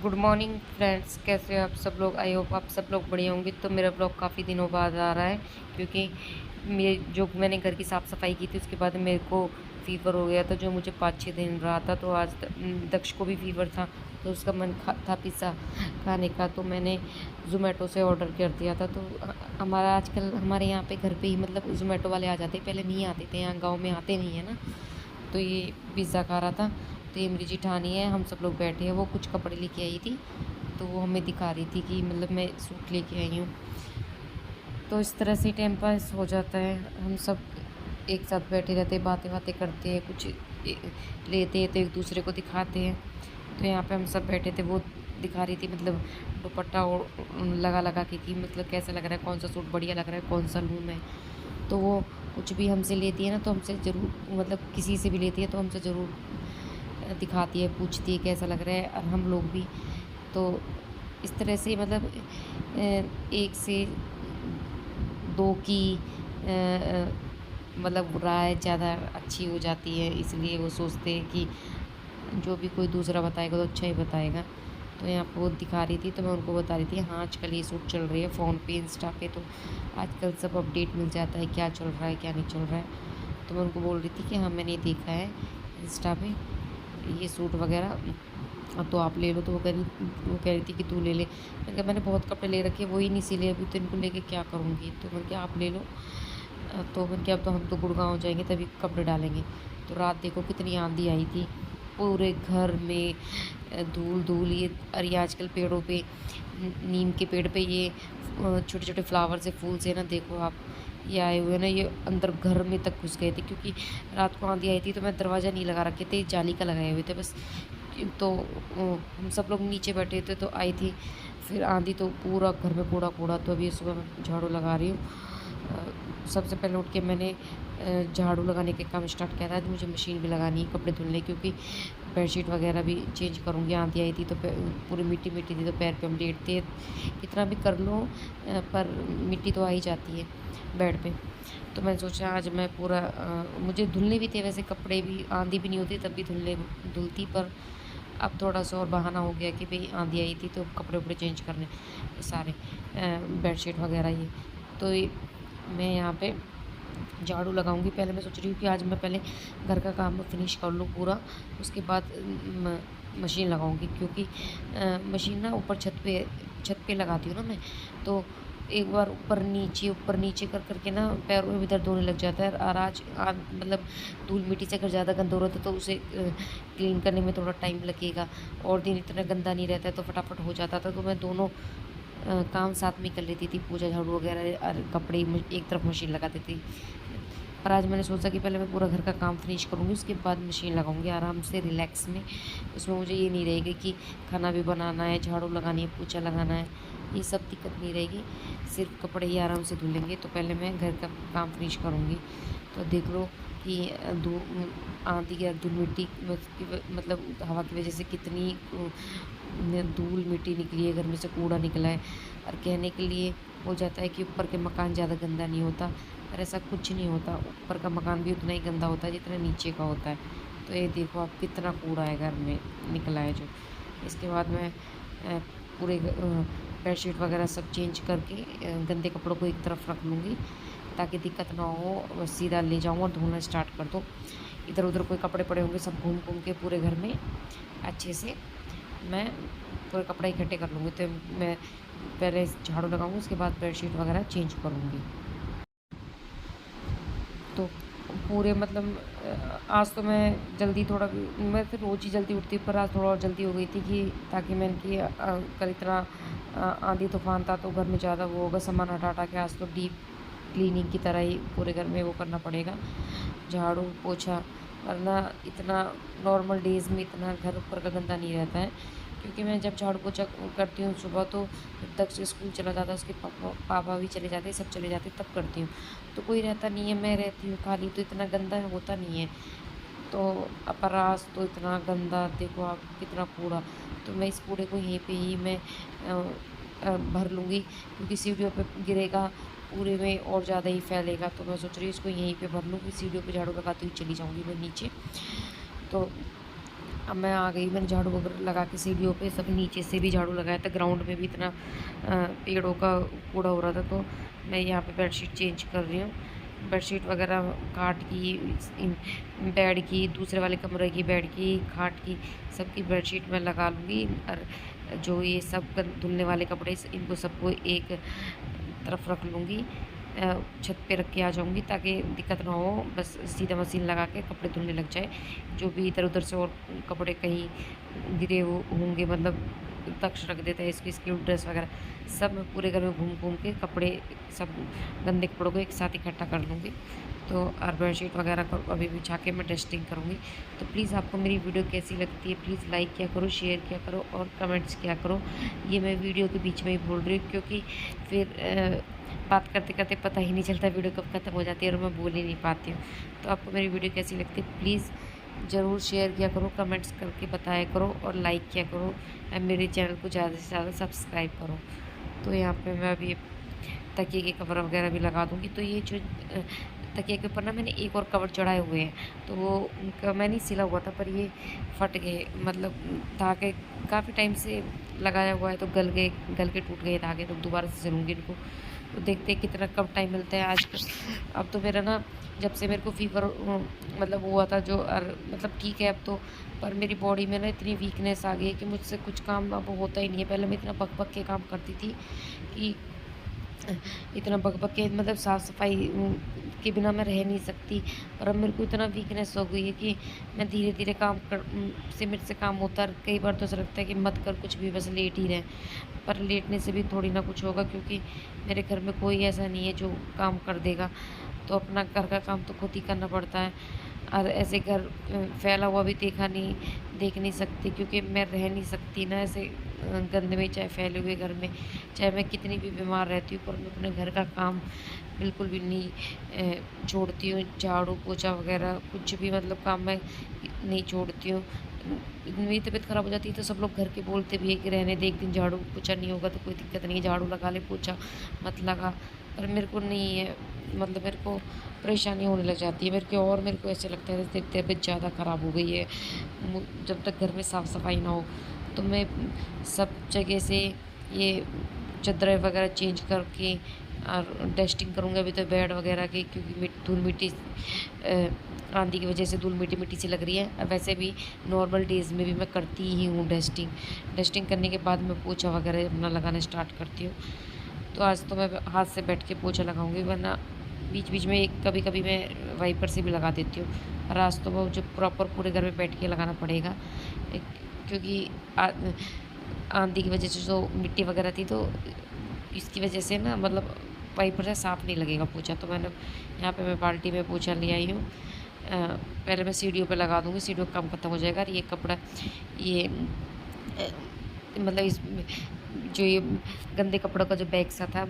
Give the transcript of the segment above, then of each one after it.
Good morning friends, कैसे हो आप सब लोग। आई होप आप सब लोग बढ़िया होंगे। तो मेरा ब्लॉग काफ़ी दिनों बाद आ रहा है क्योंकि मैंने घर की साफ़ सफाई की थी, उसके बाद मेरे को फ़ीवर हो गया था जो मुझे 5-6 दिन रहा था। तो आज दक्ष को भी फ़ीवर था, तो उसका मन था पिज़्ज़ा खाने का। तो मैंने ज़ोमैटो से ऑर्डर कर दिया था। तो हमारा आजकल हमारे यहाँ पे घर पे ही मतलब ज़ोमैटो वाले आ जाते, पहले नहीं आते थे, यहाँ गाँव में आते नहीं है ना। तो ये पिज़्ज़ा खा रहा था। तो ये मेरी जेठानी है, हम सब लोग बैठे हैं। वो कुछ कपड़े लेके आई थी, तो वो हमें दिखा रही थी कि मतलब मैं सूट लेके आई हूँ। तो इस तरह से टाइम पास हो जाता है। हम सब एक साथ बैठे रहते हैं, बातें बातें करते हैं, कुछ लेते हैं तो एक दूसरे को दिखाते हैं। तो यहाँ पे हम सब बैठे थे, वो दिखा रही थी मतलब दुपट्टा और लगा लगा के कि मतलब कैसा लग रहा है, कौन सा सूट बढ़िया लग रहा है, कौन सा लूँ मैं। तो वो कुछ भी हमसे लेती है ना, तो हमसे ज़रूर मतलब किसी से भी लेती है तो हमसे ज़रूर दिखाती है, पूछती है कैसा लग रहा है। और हम लोग भी तो इस तरह से मतलब एक से दो की मतलब राय ज़्यादा अच्छी हो जाती है, इसलिए वो सोचते हैं कि जो भी कोई दूसरा बताएगा तो अच्छा ही बताएगा। तो यहाँ पर वो दिखा रही थी, तो मैं उनको बता रही थी हाँ आजकल ये सूट चल रही है फ़ोन पे, इंस्टा पे। तो आजकल सब अपडेट मिल जाता है, क्या चल रहा है क्या नहीं चल रहा है। तो मैं उनको बोल रही थी कि हाँ मैंने देखा है इंस्टा पे ये सूट वगैरह, तो आप ले लो। तो वो कह रही थी कि तू ले ले। मैंने कहा मैंने बहुत कपड़े ले रखे, वही नहीं सिले अभी, तो इनको लेके क्या करूँगी। तो मैंने कहा आप ले लो। तो मैंने कहा अब तो हम तो गुड़गांव जाएंगे तभी कपड़े डालेंगे। तो रात देखो कितनी आंधी आई थी, पूरे घर में धूल धूल। ये और ये आजकल पेड़ों पे नीम के पेड़ पे ये छोटे छोटे फ्लावर से फूल से ना देखो आप, ये आए हुए ना, ये अंदर घर में तक घुस गए थे क्योंकि रात को आंधी आई थी। तो मैं दरवाज़ा नहीं लगा रखे थे, जाली का लगाए हुए थे बस। तो हम सब लोग नीचे बैठे थे तो आई थी फिर आंधी, तो पूरा घर में कूड़ा कूड़ा। तो अभी सुबह मैं झाड़ू लगा रही हूँ। सबसे पहले उठ के मैंने झाड़ू लगाने के काम स्टार्ट किया था। मुझे मशीन भी लगानी है कपड़े धुलने, क्योंकि बेडशीट वगैरह भी चेंज करूँगी। आंधी आई थी तो पूरी मिट्टी मिट्टी थी, तो पैर पे हम लेटते कितना भी कर लो पर मिट्टी तो आ ही जाती है बेड पे। तो मैंने सोचा आज मैं पूरा मुझे धुलने भी थे वैसे कपड़े भी, आंधी भी नहीं होती तब भी धुलती। पर अब थोड़ा सा और बहाना हो गया कि भाई आंधी आई थी तो कपड़े उपड़े चेंज करने सारे, बेडशीट वगैरह ये। तो मैं यहाँ पे झाड़ू लगाऊंगी। पहले मैं सोच रही हूँ कि आज मैं पहले घर का काम फिनिश कर लूँ पूरा, उसके बाद मशीन लगाऊंगी। क्योंकि मशीन ना छत पे लगाती हूँ ना मैं। तो एक बार ऊपर नीचे कर करके ना पैरों में भी दर्द होने लग जाता है। और आज मतलब धूल मिट्टी से अगर ज़्यादा गंदा हो रहा था तो उसे क्लीन करने में थोड़ा टाइम लगेगा। और दिन इतना गंदा नहीं रहता है तो फटाफट हो जाता था। तो मैं दोनों काम साथ में कर लेती थी, पूजा झाड़ू वगैरह और कपड़े एक तरफ मशीन लगा देती थी। पर आज मैंने सोचा कि पहले मैं पूरा घर का काम फिनिश करूँगी, उसके बाद मशीन लगाऊंगी आराम से रिलैक्स में। उसमें मुझे ये नहीं रहेगी कि खाना भी बनाना है, झाड़ू लगानी है, पोछा लगाना है, ये सब दिक्कत नहीं रहेगी। सिर्फ कपड़े ही आराम से धुलेंगे। तो पहले मैं घर का काम फिनिश करूँगी। तो देख लो कि आंधी या धूल मिट्टी मतलब हवा की वजह से कितनी धूल मिट्टी निकली है, घर में से कूड़ा निकला है। और कहने के लिए हो जाता है कि ऊपर के मकान ज़्यादा गंदा नहीं होता, पर ऐसा कुछ नहीं होता। ऊपर का मकान भी उतना ही गंदा होता है जितना नीचे का होता है। तो ये देखो आप कितना कूड़ा है घर में निकला है जो। इसके बाद मैं पूरे बेडशीट वगैरह सब चेंज करके गंदे कपड़ों को एक तरफ रख लूँगी ताकि दिक्कत ना हो। बस सीधा ले जाऊँ और धोना स्टार्ट कर दो। इधर उधर कोई कपड़े पड़े होंगे सब घूम घूम के पूरे घर में अच्छे से मैं पूरे कपड़े इकट्ठे कर लूँगी। तो मैं पहले झाड़ू लगाऊँगी, उसके बाद बेडशीट वगैरह चेंज करूँगी। तो पूरे मतलब आज तो मैं जल्दी थोड़ा, मैं फिर रोज़ ही जल्दी उठती हूँ पर आज थोड़ा और जल्दी हो गई थी कि ताकि मैंने कि कल इतना आंधी तूफान था तो घर में ज़्यादा वो होगा सामान हटा हटा के। आज तो डीप क्लीनिंग की तरह ही पूरे घर में वो करना पड़ेगा, झाड़ू पोछा। वरना इतना नॉर्मल डेज़ में इतना घर ऊपर का गंदा नहीं रहता है। क्योंकि मैं जब झाड़ू पोछा करती हूँ सुबह, तो जब तक से स्कूल चला जाता है उसके पापा भी चले जाते हैं, सब चले जाते हैं तब करती हूँ। तो कोई रहता नहीं है, मैं रहती हूँ खाली, तो इतना गंदा होता नहीं है। तो अपरास तो इतना गंदा देखो आप कितना कूड़ा। तो मैं इस कूड़े को यहीं पे ही मैं भर लूँगी, क्योंकि सीढ़ियों पे गिरेगा पूरे में और ज़्यादा ही फैलेगा। तो मैं सोच रही हूँ इसको यहीं पे भर लूँगी, सीढ़ियों पे झाड़ू लगाती हुई चली जाऊँगी मैं नीचे। तो अब मैं आ गई, मैंने झाड़ू वगैरह लगा के सीढ़ियों पे, सब नीचे से भी झाड़ू लगाया था। ग्राउंड में भी इतना पेड़ों का कूड़ा हो रहा था, तो मैं यहाँ पे बेडशीट चेंज कर रही हूँ। बेडशीट वगैरह खाट की, बेड की, दूसरे वाले कमरे की बेड की, खाट की, सबकी बेडशीट मैं लगा लूँगी। और जो ये सब धुलने वाले कपड़े, इनको सबको एक तरफ रख लूँगी, छत पे रख के आ जाऊँगी ताकि दिक्कत ना हो। बस सीधा मशीन लगा के कपड़े धुलने लग जाए। जो भी इधर उधर से और कपड़े कहीं गिरे होंगे, मतलब तख्श रख देता है इसकी ड्रेस वगैरह, सब मैं पूरे घर में घूम घूम के कपड़े, सब गंदे कपड़ों को एक साथ इकट्ठा कर लूँगी। तो और बेडशीट वगैरह को अभी बिछा के मैं डस्टिंग करूँगी। तो प्लीज़ आपको मेरी वीडियो कैसी लगती है, प्लीज़ लाइक किया करो, शेयर किया करो और कमेंट्स किया करो। ये मैं वीडियो के बीच में ही बोल रही हूँ, क्योंकि फिर बात करते करते पता ही नहीं चलता वीडियो कब ख़त्म हो जाती है और मैं बोल ही नहीं पाती हूँ। तो आपको मेरी वीडियो कैसी लगती है प्लीज़ ज़रूर शेयर किया करो, कमेंट्स करके बताया करो और लाइक किया करो, और मेरे चैनल को ज़्यादा से ज़्यादा सब्सक्राइब करो। तो यहाँ पे मैं अभी तकिए के कवर वगैरह भी लगा दूँगी। तो ये जो तकिए के ऊपर ना मैंने एक और कवर चढ़ाए हुए हैं, तो वो उनका मैंने सिला हुआ था, पर ये फट गए, मतलब धागे काफ़ी टाइम से लगाया हुआ है तो गल के टूट गए धागे। तो दोबारा से सिलूँगी इनको। तो देखते हैं कितना कब टाइम मिलता है आज। अब तो मेरा ना, जब से मेरे को फीवर मतलब हुआ था जो, और मतलब ठीक है अब तो, पर मेरी बॉडी में ना इतनी वीकनेस आ गई है कि मुझसे कुछ काम अब होता ही नहीं है। पहले मैं इतना बक बक के काम करती थी कि इतना बक बक के, मतलब साफ़ सफाई के बिना मैं रह नहीं सकती। और अब मेरे को इतना वीकनेस हो गई है कि मैं धीरे धीरे काम कर से मेरे से काम होता है। कई बार तो ऐसा लगता है कि मत कर कुछ भी, बस लेट ही रहे। पर लेटने से भी थोड़ी ना कुछ होगा, क्योंकि मेरे घर में कोई ऐसा नहीं है जो काम कर देगा। तो अपना घर का काम तो खुद ही करना पड़ता है। और ऐसे घर फैला हुआ भी देख नहीं सकती, क्योंकि मैं रह नहीं सकती ना ऐसे गंद में, चाहे फैले हुए घर में, चाहे मैं कितनी भी बीमार रहती हूँ, पर मैं अपने घर का काम बिल्कुल भी नहीं छोड़ती हूँ। झाड़ू पोछा वगैरह कुछ भी, मतलब काम मैं नहीं छोड़ती हूँ। मेरी तबीयत ख़राब हो जाती है तो सब लोग घर के बोलते भी है कि रहने दे, एक दिन झाड़ू पोछा नहीं होगा तो कोई दिक्कत नहीं है, झाड़ू लगा ले, पोछा मत लगा। पर मेरे को नहीं है, मतलब मेरे को परेशानी होने लग जाती है मेरे को ऐसे लगता है जैसे तबीयत ज़्यादा ख़राब हो गई है। जब तक घर में साफ़ सफाई ना हो, तो मैं सब जगह से ये चादरें वगैरह चेंज करके और डस्टिंग करूँगी अभी तो बेड वगैरह की, क्योंकि धूल मिट्टी आंधी की वजह से धूल मिट्टी मिट्टी सी लग रही है। और वैसे भी नॉर्मल डेज़ में भी मैं करती ही हूँ डस्टिंग करने के बाद मैं पोछा वगैरह अपना लगाना स्टार्ट करती हूँ। तो आज तो मैं हाथ से बैठ के पोछा लगाऊंगी, वरना बीच बीच में कभी कभी मैं वाइपर से भी लगा देती हूँ। और आज तो वो जो प्रॉपर पूरे घर में बैठ के लगाना पड़ेगा, क्योंकि आंधी की वजह से जो मिट्टी वगैरह थी, तो इसकी वजह से ना, मतलब वाइपर से साफ़ नहीं लगेगा पोछा। तो मैंने यहाँ पे मैं बाल्टी में पोछा ले आई हूँ। पहले मैं सीढ़ियों पे लगा दूँगी, सीढ़ियों का काम ख़त्म हो जाएगा। और ये कपड़ा, ये मतलब इस जो ये गंदे कपड़ों का जो बैग सा था,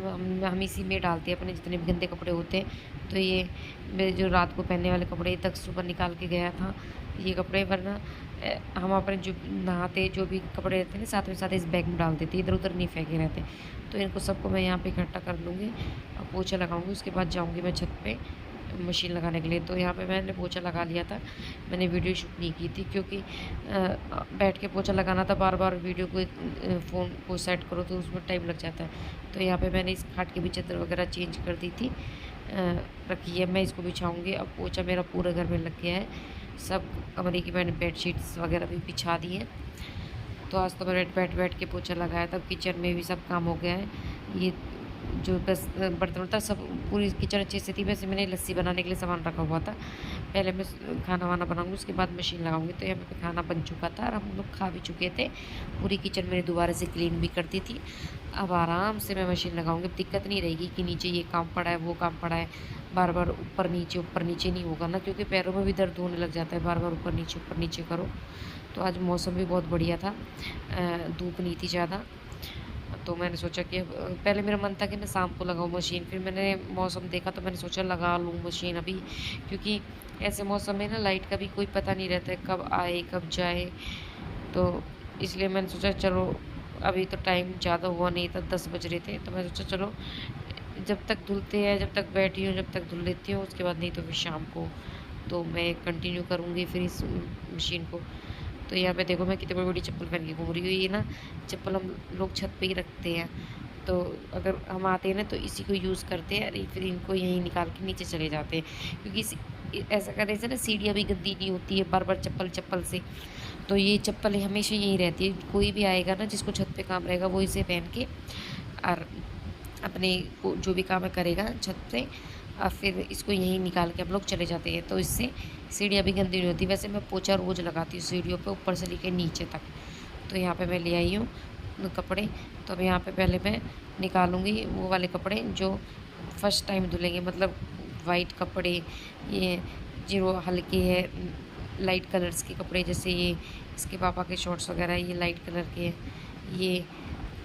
हम इसी में डालते हैं अपने जितने भी गंदे कपड़े होते हैं। तो ये मेरे जो रात को पहनने वाले कपड़े तक सुबह निकाल के गया था ये कपड़े, वरना हम अपने जो नहाते जो भी कपड़े रहते हैं ना, साथ में साथ इस बैग में डाल देते, इधर उधर नहीं फेंके रहते। तो इनको सबको मैं यहाँ पे इकट्ठा कर लूँगी और पोछा लगाऊँगी। उसके बाद जाऊँगी मैं छत पे मशीन लगाने के लिए। तो यहाँ पे मैंने पोछा लगा लिया था, मैंने वीडियो शूट नहीं की थी, क्योंकि बैठ के पोछा लगाना था, बार बार वीडियो को फ़ोन को सेट करो तो उसमें टाइम लग जाता है। तो यहाँ पे मैंने इस खाट की भी चादर वगैरह चेंज कर दी थी, रखी है। मैं इसको बिछाऊँगी। अब पोछा मेरा पूरे घर में लग गया है, सब कमरे की मैंने बेडशीट्स वगैरह भी बिछा दी हैं। तो आज तो मैंने बैठ के पोछा लगाया था। किचन में भी सब काम हो गया है। ये जो बस बर्तन था, सब पूरी किचन अच्छे से थी। वैसे मैंने लस्सी बनाने के लिए सामान रखा हुआ था। पहले मैं खाना वाना बनाऊंगी, उसके बाद मशीन लगाऊंगी। तो यहाँ पे खाना बन चुका था और हम लोग खा भी चुके थे। पूरी किचन मैंने दोबारा से क्लीन भी कर दी थी। अब आराम से मैं मशीन लगाऊंगी। दिक्कत नहीं रहेगी कि नीचे ये काम पड़ा है, वो काम पड़ा है, बार बार ऊपर नीचे नहीं होगा ना, क्योंकि पैरों में भी दर्द होने लग जाता है बार बार ऊपर नीचे करो। तो आज मौसम भी बहुत बढ़िया था, धूप नहीं थी ज़्यादा। तो मैंने सोचा कि पहले मेरा मन था कि मैं शाम को लगाऊँ मशीन, फिर मैंने मौसम देखा तो मैंने सोचा लगा लूँ मशीन अभी, क्योंकि ऐसे मौसम में ना लाइट का भी कोई पता नहीं रहता है, कब आए कब जाए। तो इसलिए मैंने सोचा चलो, अभी तो टाइम ज़्यादा हुआ नहीं था, 10 बज रहे थे। तो मैं सोचा चलो जब तक धुलते हैं, जब तक बैठी हूँ, जब तक धुल लेती हूँ, उसके बाद नहीं तो फिर शाम को तो मैं कंटिन्यू करूँगी फिर इस मशीन को। तो यहाँ पे देखो मैं कितनी बड़ी बड़ी चप्पल पहन के घूम रही हूँ। ये ना चप्पल हम लोग छत पे ही रखते हैं, तो अगर हम आते हैं ना तो इसी को यूज़ करते हैं, और फिर इनको यहीं निकाल के नीचे चले जाते हैं, क्योंकि ऐसा करने से ना सीढ़ियाँ भी गंदी नहीं होती है बार बार चप्पल चप्पल से। तो ये चप्पल हमेशा यहीं रहती है, कोई भी आएगा ना जिसको छत पे काम रहेगा वो इसे पहन के और अपने को जो भी काम करेगा छत पे, और फिर इसको यहीं निकाल के हम लोग चले जाते हैं। तो इससे सीढ़ियाँ भी गंदी नहीं होती। वैसे मैं पोछा रोज़ लगाती हूँ सीढ़ियों पे ऊपर से लेकर नीचे तक। तो यहाँ पे मैं ले आई हूँ कपड़े। तो अब यहाँ पे पहले मैं निकालूँगी वो वाले कपड़े जो फर्स्ट टाइम धुलेंगे, मतलब वाइट कपड़े, ये जो हल्के है लाइट कलर्स के कपड़े, जैसे ये इसके पापा के शॉर्ट्स वगैरह ये लाइट कलर के हैं, ये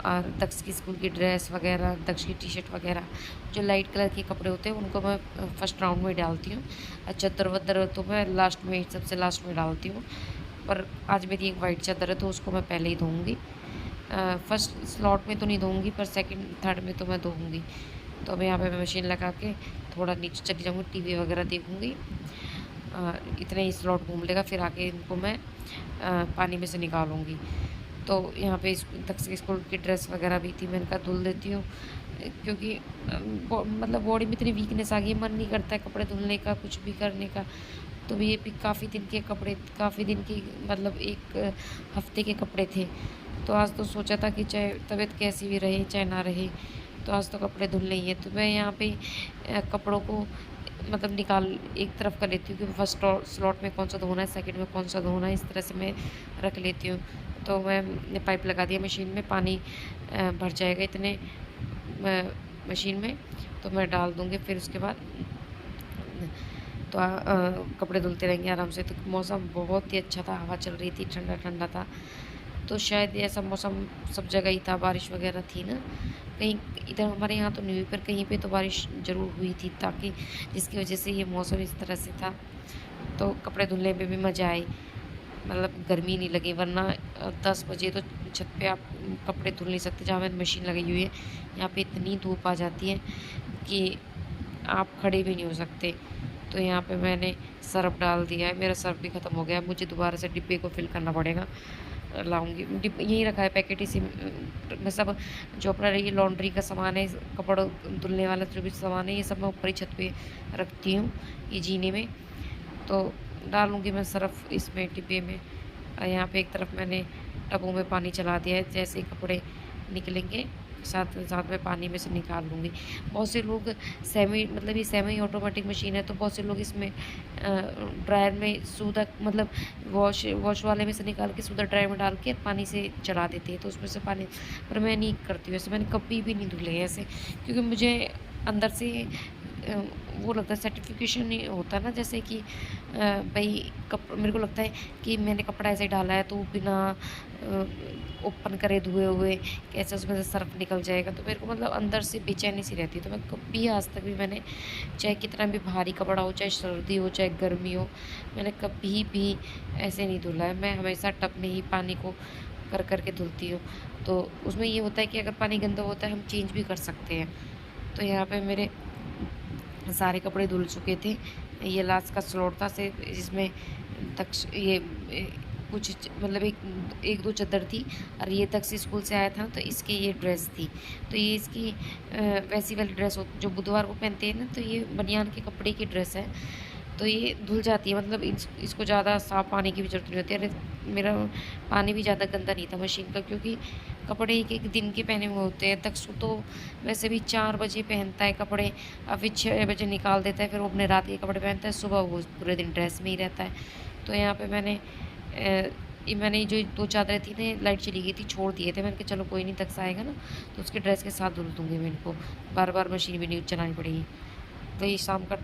और दक्ष की स्कूल की ड्रेस वगैरह, दक्ष की टी शर्ट वगैरह, जो लाइट कलर के कपड़े होते हैं उनको मैं फर्स्ट राउंड में डालती हूँ। और चादर वदर तो मैं लास्ट में, सबसे लास्ट में डालती हूँ। पर आज मेरी एक वाइट चादर है तो उसको मैं पहले ही धोऊँगी। फर्स्ट स्लॉट में तो नहीं धोऊँगी, पर सेकंड थर्ड में तो मैं धोऊँगी। तो अब यहाँ पे मैं मशीन लगा के थोड़ा नीचे चली जाऊँगी, टीवी वगैरह देखूँगी। इतने ही स्लॉट घूम लेगा, फिर आके इनको मैं पानी में से निकालूँगी। तो यहाँ पे दक्ष की स्कूल की ड्रेस वगैरह भी थी, मैंने कहा धुल देती हूँ, क्योंकि मतलब बॉडी में इतनी वीकनेस आ गई, मन नहीं करता है कपड़े धुलने का, कुछ भी करने का। तो ये भी काफ़ी दिन के कपड़े, काफ़ी दिन की मतलब एक हफ्ते के कपड़े थे। तो आज तो सोचा था कि चाहे तबीयत कैसी भी रहे चाहे ना रहे, तो आज तो कपड़े धुलने ही है। तो मैं यहाँ पे कपड़ों को मतलब निकाल एक तरफ कर लेती हूँ कि फर्स्ट स्लॉट में कौन सा धोना है, सेकंड में कौन सा धोना है, इस तरह से मैं रख लेती हूँ। तो मैं पाइप लगा दिया मशीन में, पानी भर जाएगा इतने मशीन में, तो मैं डाल दूँगी। फिर उसके बाद तो कपड़े धुलते रहेंगे आराम से। तो मौसम बहुत ही अच्छा था, हवा चल रही थी, ठंडा ठंडा था। तो शायद ऐसा मौसम सब जगह ही था, बारिश वगैरह थी ना, कहीं इधर हमारे यहाँ तो नहीं हुई, पर कहीं पे तो बारिश ज़रूर हुई थी, ताकि जिसकी वजह से ये मौसम इस तरह से था। तो कपड़े धुलने में भी मज़ा आए, मतलब गर्मी नहीं लगी। वरना 10 बजे तो छत पे आप कपड़े धुल नहीं सकते, जहाँ मैंने मशीन लगी हुई है यहाँ पे इतनी धूप आ जाती है कि आप खड़े भी नहीं हो सकते। तो यहाँ पे मैंने सर्फ डाल दिया है, मेरा सर्फ भी ख़त्म हो गया, मुझे दोबारा से डिब्बे को फिल करना पड़ेगा। लाऊंगी डिब्बा यहीं रखा है पैकेट, इसी में सब जो अपना ये लॉन्ड्री का सामान है, कपड़ धुलने वाला जो भी सामान है, ये सब मैं ऊपर ही छत पे रखती हूँ, ये जीने में। तो डालूँगी मैं सर्फ इसमें डिब्बे में। यहाँ पे एक तरफ मैंने टबों में पानी चला दिया है, जैसे ही कपड़े निकलेंगे साथ साथ में पानी में से निकाल लूँगी। बहुत से लोग मतलब ये सेमी ऑटोमेटिक मशीन है, तो बहुत से लोग इसमें ड्रायर में सूदा मतलब वॉश वाले में से निकाल के सूदा ड्रायर में डाल के पानी से चला देते हैं, तो उसमें से पानी। पर मैं नहीं करती हूँ ऐसे, मैंने कभी भी नहीं धुले ऐसे, क्योंकि मुझे अंदर से वो लगता है सर्टिफिकेशन नहीं होता ना, जैसे कि भाई मेरे को लगता है कि मैंने कपड़ा ऐसे डाला है तो बिना ओपन करे धुए हुए कैसे उसमें से सर्फ निकल जाएगा। तो मेरे को मतलब अंदर से बेचैनी सी रहती है। तो मैं कभी आज तक भी मैंने, चाहे कितना भी भारी कपड़ा हो, चाहे सर्दी हो चाहे गर्मी हो, मैंने कभी भी ऐसे नहीं धुला है। मैं हमेशा टब में ही पानी को कर के धुलती हूँ। तो उसमें ये होता है कि अगर पानी गंदा होता है हम चेंज भी कर सकते हैं। तो यहाँ पे मेरे सारे कपड़े धुल चुके थे। ये लास्ट का स्लॉट था से जिसमें दक्ष ये कुछ मतलब एक दो चादर थी, और ये दक्ष स्कूल से आया था तो इसकी ये ड्रेस थी। तो ये इसकी वैसी वाली ड्रेस हो जो बुधवार को पहनते हैं ना, तो ये बनियान के कपड़े की ड्रेस है। तो ये धुल जाती है, मतलब इसको ज़्यादा साफ़ पानी की भी ज़रूरत नहीं होती है। मेरा पानी भी ज़्यादा गंदा नहीं था मशीन का, क्योंकि कपड़े एक एक दिन के पहने हुए होते हैं। दक्ष तो वैसे भी 4 बजे पहनता है कपड़े, और फिर 6 बजे निकाल देता है, फिर वो अपने रात के कपड़े पहनता है, सुबह वो पूरे दिन ड्रेस में ही रहता है। तो यहाँ पर मैंने जो 2 चादरें थी ना, लाइट चली गई थी, छोड़ दिए थे। मैंने कहा चलो कोई नहीं, दक्ष आएगा ना तो उसके ड्रेस के साथ धुल दूँगी मैं इनको, बार बार मशीन भी नहीं चलानी पड़ेगी। वही शाम का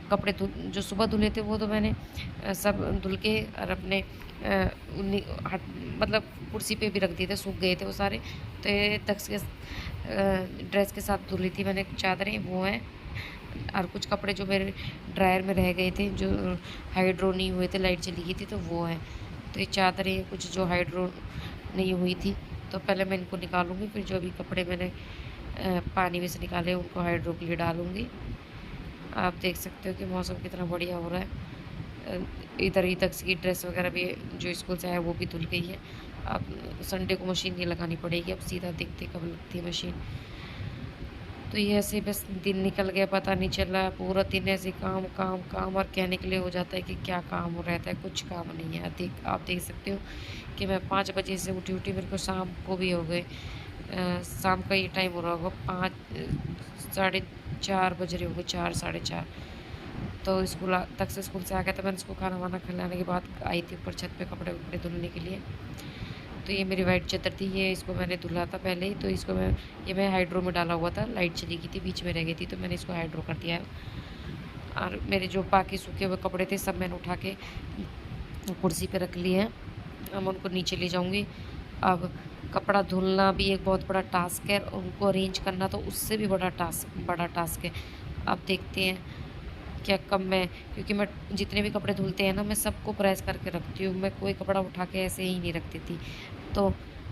कपड़े जो सुबह धुले थे वो तो मैंने सब धुल के और अपने मतलब कुर्सी पे भी रख दिए थे, सूख गए थे वो सारे। तो ये दक्ष के ड्रेस के साथ धुली थी मैंने चादरें, वो हैं। और कुछ कपड़े जो मेरे ड्रायर में रह गए थे, जो हाइड्रो नहीं हुए थे, लाइट चली गई थी, तो वो है। तो ये चादरें कुछ जो हाइड्रो नहीं हुई थी, तो पहले मैं इनको निकालूंगी, फिर जो भी कपड़े मैंने पानी में से निकाले उनको हाइड्रो के लिए डालूंगी। आप देख सकते हो कि मौसम कितना बढ़िया हो रहा है। इधर ही तक की ड्रेस वगैरह भी जो स्कूल से आया वो भी धुल गई है। अब संडे को मशीन नहीं लगानी पड़ेगी, अब सीधा देखते कब लगती है मशीन। तो ये ऐसे बस दिन निकल गया, पता नहीं चला। पूरा दिन ऐसे काम काम काम और कहने के लिए हो जाता है कि क्या काम हो रहता है, कुछ काम नहीं है। आप देख सकते हो कि मैं 5 बजे से उठी मेरे को शाम को भी हो गए। शाम का ये टाइम हो रहा होगा 5 साढ़े 4 बज रहे होंगे, 4 साढ़े 4। तो स्कूल से आ गया था। मैंने उसको खाना वाना खिलाने के बाद आई थी ऊपर छत पे कपड़े वपड़े धुलने के लिए। तो ये मेरी वाइट चादर थी, ये इसको मैंने धुला था पहले ही। तो इसको मैं हाइड्रो में डाला हुआ था, लाइट चली गई थी, बीच में रह गई थी, तो मैंने इसको हाइड्रो कर दिया है। और मेरे जो बाकी सूखे हुए कपड़े थे सब मैंने उठा के कुर्सी पे रख लिए हैं। अब मैं उनको नीचे ले जाऊँगी। अब कपड़ा धुलना भी एक बहुत बड़ा टास्क है, और उनको अरेंज करना तो उससे भी बड़ा टास्क है। अब देखते हैं क्या कब मैं, क्योंकि मैं जितने भी कपड़े धुलते हैं ना, मैं सबको प्रेस करके रखती हूँ। मैं कोई कपड़ा उठा के ऐसे ही नहीं रखती थी। तो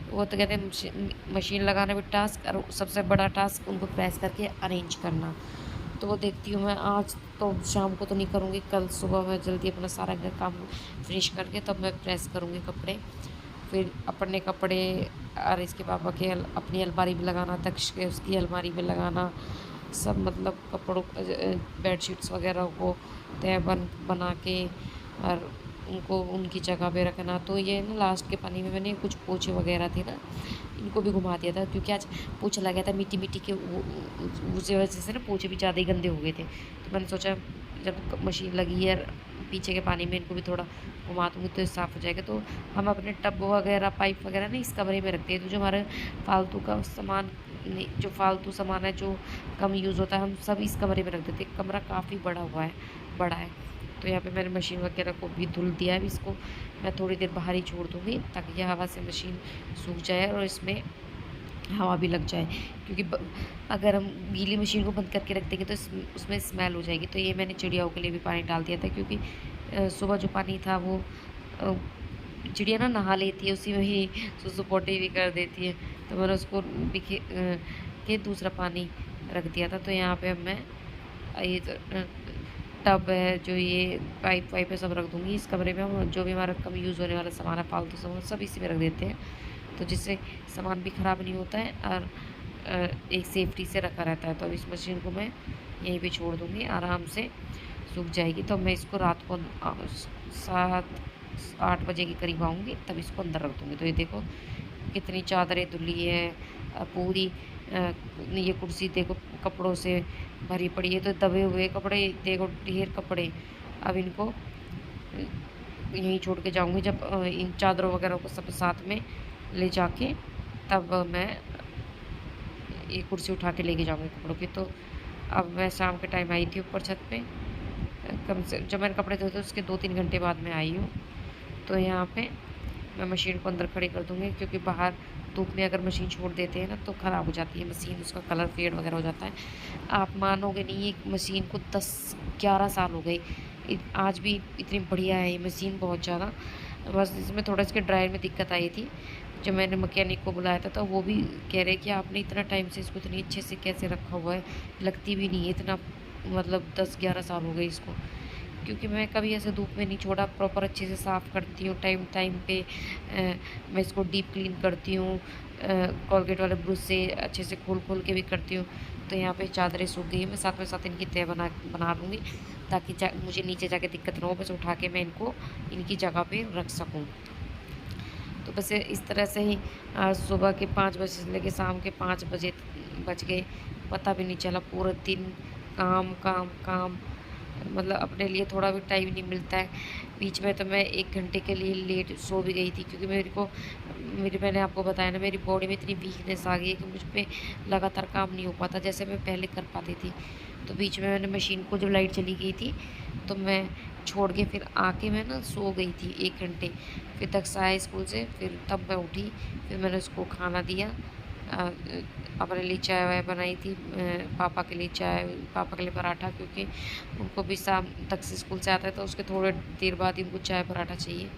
वो तो कहते हैं मशीन लगाना भी टास्क, और सबसे बड़ा टास्क उनको प्रेस करके अरेंज करना। तो वो देखती हूँ मैं, आज तो शाम को तो नहीं करूँगी, कल सुबह मैं जल्दी अपना सारा घर काम फिनिश करके तब मैं प्रेस करूँगी कपड़े। फिर अपने कपड़े और इसके पापा के अपनी अलमारी में लगाना, तक्ष के उसकी अलमारी में लगाना, सब मतलब कपड़ों बेडशीट्स वगैरह को तय बना के और उनको उनकी जगह पे रखना। तो ये ना लास्ट के पानी में मैंने कुछ पोछे वगैरह थे ना, इनको भी घुमा दिया था, क्योंकि आज पोछा लगा था मिट्टी मिट्टी के, उस वजह से ना पोछे भी ज़्यादा ही गंदे हो गए थे। तो मैंने सोचा जब मशीन लगी है पीछे के पानी में इनको भी थोड़ा घुमा दूँगी तो साफ़ हो जाएगा। तो हम अपने टब वगैरह पाइप वगैरह ना इस कमरे में रखते हैं। तो जो हमारे फालतू का सामान, जो फालतू सामान है जो कम यूज़ होता है, हम सब इस कमरे में रख देते हैं। कमरा काफ़ी बड़ा है। तो यहाँ पे मैंने मशीन वगैरह को भी धुल दिया है। अभी इसको मैं थोड़ी देर बाहर ही छोड़ दूँगी ताकि यह हवा से मशीन सूख जाए और इसमें हवा भी लग जाए, क्योंकि अगर हम गीली मशीन को बंद करके रख देंगे तो उसमें स्मेल हो जाएगी। तो ये मैंने चिड़ियाओं के लिए भी पानी डाल दिया था, क्योंकि सुबह जो पानी था वो चिड़िया ना नहा लेती है, उसी में ही सुसु पोटी भी कर देती है। तो मैंने उसको के दूसरा पानी रख दिया था। तो यहाँ पे अब मैं ये टब है, जो ये पाइप वाइप है, सब रख दूँगी इस कमरे में। हम जो भी हमारा कम यूज़ होने वाला सामान है, फालतू सामान, सब इसी में रख देते हैं। तो जिससे सामान भी ख़राब नहीं होता है और एक सेफ्टी से रखा रहता है। तो इस मशीन को मैं यहीं पे छोड़ दूँगी, आराम से सूख जाएगी। तो मैं इसको रात को 7-8 बजे के करीब आऊँगी, तब इसको अंदर रख दूँगी। तो ये देखो कितनी चादरें धुली है, पूरी ये कुर्सी देखो कपड़ों से भरी पड़ी है। तो दबे हुए कपड़े देखो, ढेर कपड़े। अब इनको यहीं छोड़ के जाऊँगी, जब इन चादरों वगैरह को सब साथ में ले जाके तब मैं ये कुर्सी उठा के लेके जाऊँगी कपड़ों की। तो अब मैं शाम के टाइम आई थी ऊपर छत पे, कम से जब मैंने कपड़े धोए थे उसके 2-3 घंटे बाद मैं आई हूँ। तो यहाँ पे मैं मशीन को अंदर खड़ी कर दूँगी, क्योंकि बाहर धूप में अगर मशीन छोड़ देते हैं ना तो ख़राब हो जाती है मशीन, उसका कलर फेड वगैरह हो जाता है। आप मानोगे नहीं, एक मशीन को 10-11 साल हो गए, आज भी इतनी बढ़िया है ये मशीन, बहुत ज़्यादा। बस इसमें थोड़ा इसके ड्रायर में दिक्कत आई थी। जब मैंने मैकेनिक को बुलाया था तो वो भी कह रहे कि आपने इतना टाइम से इसको इतनी अच्छे से कैसे रखा हुआ है, लगती भी नहीं है इतना, मतलब 10-11 साल हो गए इसको। क्योंकि मैं कभी ऐसे धूप में नहीं छोड़ा, प्रॉपर अच्छे से साफ़ करती हूँ टाइम टाइम पे। मैं इसको डीप क्लीन करती हूँ, कोलगेट वाले ब्रश से अच्छे से खोल खोल के भी करती हूँ। तो यहाँ पे चादरें सूख गई है, मैं साथ में साथ इनकी तह बना लूँगी, ताकि मुझे नीचे जाके दिक्कत ना हो, बस उठा के मैं इनको इनकी जगह पे रख सकूँ। तो बस इस तरह से ही आज सुबह के 5 बजे से लेकर शाम के 5 बजे बज गए, पता भी नहीं चला। पूरा दिन काम काम काम, मतलब अपने लिए थोड़ा भी टाइम नहीं मिलता है। बीच में तो मैं 1 घंटे के लिए लेट सो भी गई थी, क्योंकि मैंने आपको बताया ना, मेरी बॉडी में इतनी वीकनेस आ गई है कि मुझ पे लगातार काम नहीं हो पाता जैसे मैं पहले कर पाती थी। तो बीच में मैंने मशीन को, जब लाइट चली गई थी तो मैं छोड़ के फिर आके मैं ना सो गई थी 1 घंटे। फिर तक आए स्कूल से, फिर तब मैं उठी, फिर मैंने उसको खाना दिया। अपने लिए चाय वाय बनाई थी, पापा के लिए चाय, पापा के लिए पराठा, क्योंकि उनको भी शाम तक से स्कूल से आता है तो उसके थोड़ी देर बाद ही उनको चाय पराठा चाहिए।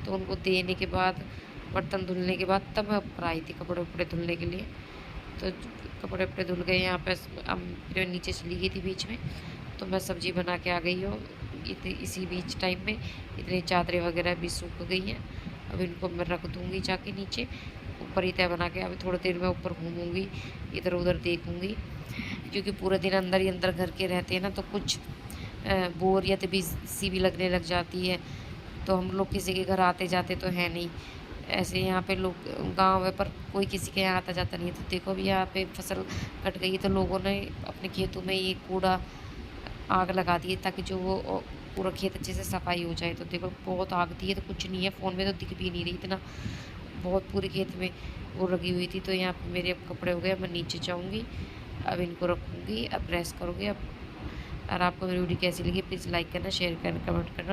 तो उनको देने के बाद, बर्तन धुलने के बाद, तब मैं ऊपर आई थी कपड़े वपड़े धुलने के लिए। तो कपड़े वपड़े धुल गए, यहाँ पे फिर नीचे चली गई थी बीच में। तो मैं सब्ज़ी बना के आ गई हूँ, इसी बीच टाइम में इतनी चादरें वगैरह भी सूख गई हैं। अब इनको मैं रख दूँगी जाके नीचे, ऊपर ही तह बना के। अभी थोड़ी देर में ऊपर घूमूँगी, इधर उधर देखूँगी, क्योंकि पूरे दिन अंदर ही अंदर घर के रहते हैं ना, तो कुछ बोरियत भी सी भी लगने लग जाती है। तो हम लोग किसी के घर आते जाते तो है नहीं, ऐसे यहाँ पे लोग गांव है पर कोई किसी के यहाँ आता जाता नहीं है। तो देखो अभी यहाँ पे फसल कट गई तो लोगों ने अपने खेतों में ये कूड़ा आग लगा दी है, ताकि जो वो पूरा खेत अच्छे से सफाई हो जाए। तो देखो बहुत आग थी, ये तो कुछ नहीं है, फ़ोन में तो दिख भी नहीं रही इतना, बहुत पूरे खेत में वो लगी हुई थी। तो यहाँ पे मेरे अब कपड़े हो गए, मैं नीचे जाऊँगी, अब इनको रखूँगी, अब प्रेस करूँगी। अब और आपको मेरी वीडियो कैसी लगी प्लीज़ लाइक करना, शेयर करना, कमेंट करना।